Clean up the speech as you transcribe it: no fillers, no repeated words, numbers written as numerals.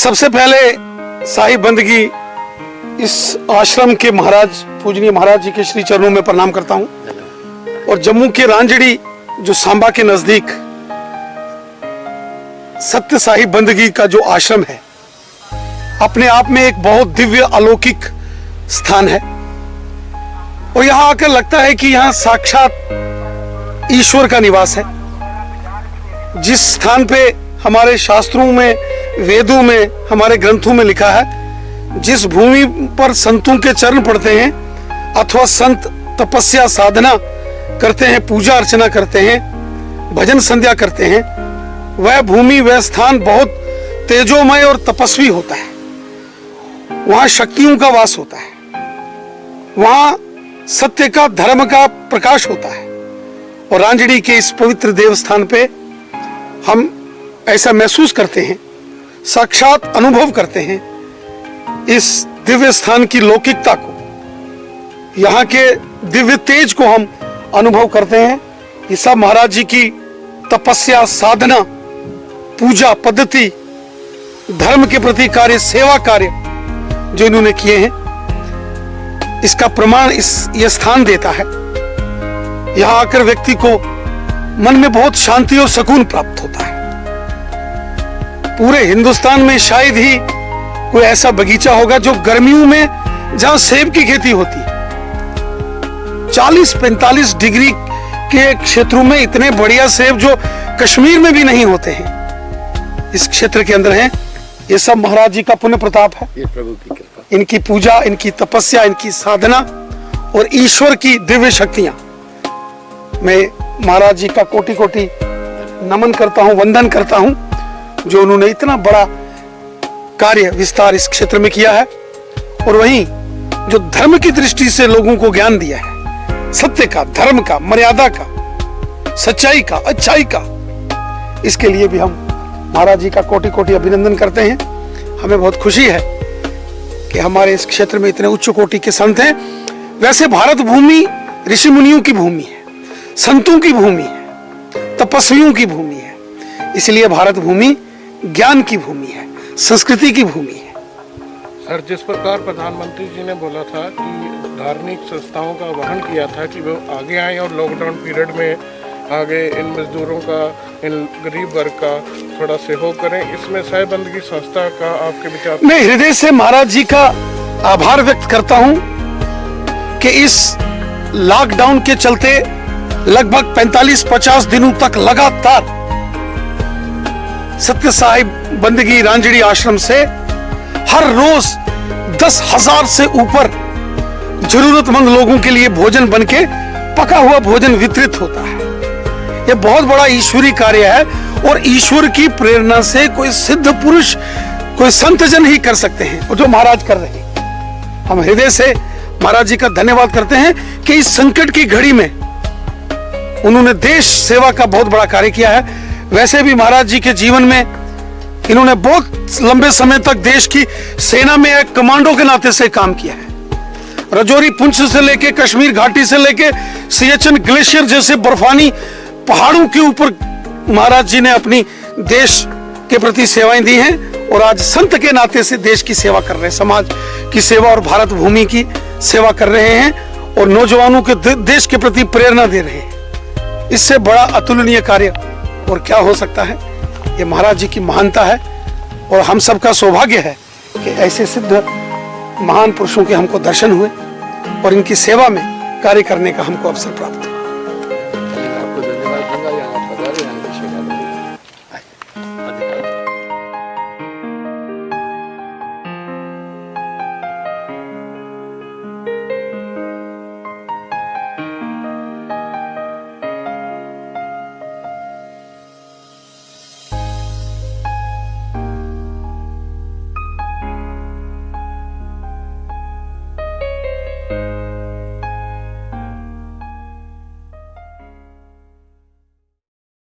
सबसे पहले साहिब बंदगी इस आश्रम के महाराज पूजनीय महाराज जी के श्री चरणों में प्रणाम करता हूं। और जम्मू के रांझड़ी जो सांबा के नजदीक सत्य साहिब बंदगी का जो आश्रम है, अपने आप में एक बहुत दिव्य अलौकिक स्थान है। और यहां आकर लगता है कि यहां साक्षात ईश्वर का निवास है। जिस स्थान पे हमारे शास्त्रों में, वेदों में, हमारे ग्रंथों में लिखा है, जिस भूमि पर संतों के चरण पड़ते हैं अथवा संत तपस्या साधना करते हैं, पूजा अर्चना करते हैं, भजन संध्या करते हैं, वह भूमि, वह स्थान बहुत तेजोमय और तपस्वी होता है। वहां शक्तियों का वास होता है, वहां सत्य का, धर्म का प्रकाश होता है। और रांझड़ी के इस पवित्र देवस्थान पे हम ऐसा महसूस करते हैं, साक्षात अनुभव करते हैं इस दिव्य स्थान की लौकिकता को, यहाँ के दिव्य तेज को हम अनुभव करते हैं। ये सब महाराज जी की तपस्या, साधना, पूजा पद्धति, धर्म के प्रति कार्य, सेवा कार्य जो इन्होंने किए हैं, इसका प्रमाण ये स्थान देता है। यहां आकर व्यक्ति को मन में बहुत शांति और सुकून प्राप्त होता है। पूरे हिंदुस्तान में शायद ही कोई ऐसा बगीचा होगा जो गर्मियों में, जहां सेब की खेती होती है, 40-45 डिग्री के क्षेत्रों में इतने बढ़िया सेब जो कश्मीर में भी नहीं होते हैं, इस क्षेत्र के अंदर हैं। ये सब महाराज जी का पुण्य प्रताप है, ये प्रभु की कृपा, इनकी पूजा, इनकी तपस्या, इनकी साधना और ईश्वर की दिव्य शक्तियां। मैं महाराज जी का कोटि कोटि नमन करता हूं, वंदन करता हूं, जो उन्होंने इतना बड़ा कार्य विस्तार इस क्षेत्र में किया है। और वहीं जो धर्म की दृष्टि से लोगों को ज्ञान दिया है, सत्य का, धर्म का, मर्यादा का, सच्चाई का, अच्छाई का, इसके लिए भी हम महाराज जी का कोटि कोटि अभिनंदन करते हैं। हमें बहुत खुशी है कि हमारे इस क्षेत्र में इतने उच्च कोटि के संत हैं। वैसे भारत भूमि ऋषि मुनियों की भूमि है, संतों की भूमि है, तपस्वियों की भूमि है। इसलिए भारत भूमि ज्ञान की भूमि है, संस्कृति की भूमि है। सर, जिस प्रकार प्रधानमंत्री जी ने बोला था कि धार्मिक संस्थाओं का आह्वान किया था कि वो आगे आए और लॉकडाउन पीरियड में आगे इन मजदूरों का, इन गरीब वर्ग का थोड़ा सहयोग करें, इसमें साहिब बंदगी संस्था का आपके विचार? मैं हृदय से महाराज जी का आभार व्यक्त करता हूं कि इस लॉकडाउन के चलते लगभग 45-50 दिनों तक लगातार सत्य साहिब बंदगी रांझड़ी आश्रम से हर रोज 10,000 से ऊपर जरूरतमंद लोगों के लिए भोजन बनके, पका हुआ भोजन वितरित होता है। यह बहुत बड़ा ईश्वरी कार्य है और ईश्वर की प्रेरणा से कोई सिद्ध पुरुष, कोई संत जन ही कर सकते हैं, और जो महाराज कर रहे हैं। हम हृदय से महाराज जी का धन्यवाद करते हैं कि इस संकट की घड़ी में उन्होंने देश सेवा का बहुत बड़ा कार्य किया है। वैसे भी महाराज जी के जीवन में इन्होंने बहुत लंबे समय तक देश की सेना में एक कमांडो के नाते से काम किया है। रजौरी पुंछ से लेके कश्मीर घाटी से लेके सियाचिन ग्लेशियर जैसे बर्फानी पहाड़ों के ऊपर महाराज जी ने अपनी देश के प्रति सेवाएं दी हैं। और आज संत के नाते से देश की सेवा कर रहे हैं, समाज की सेवा और भारत भूमि की सेवा कर रहे हैं और नौजवानों के देश के प्रति प्रेरणा दे रहे हैं। इससे बड़ा अतुलनीय कार्य और क्या हो सकता है? ये महाराज जी की महानता है और हम सबका सौभाग्य है कि ऐसे सिद्ध महान पुरुषों के हमको दर्शन हुए और इनकी सेवा में कार्य करने का हमको अवसर प्राप्त हुआ।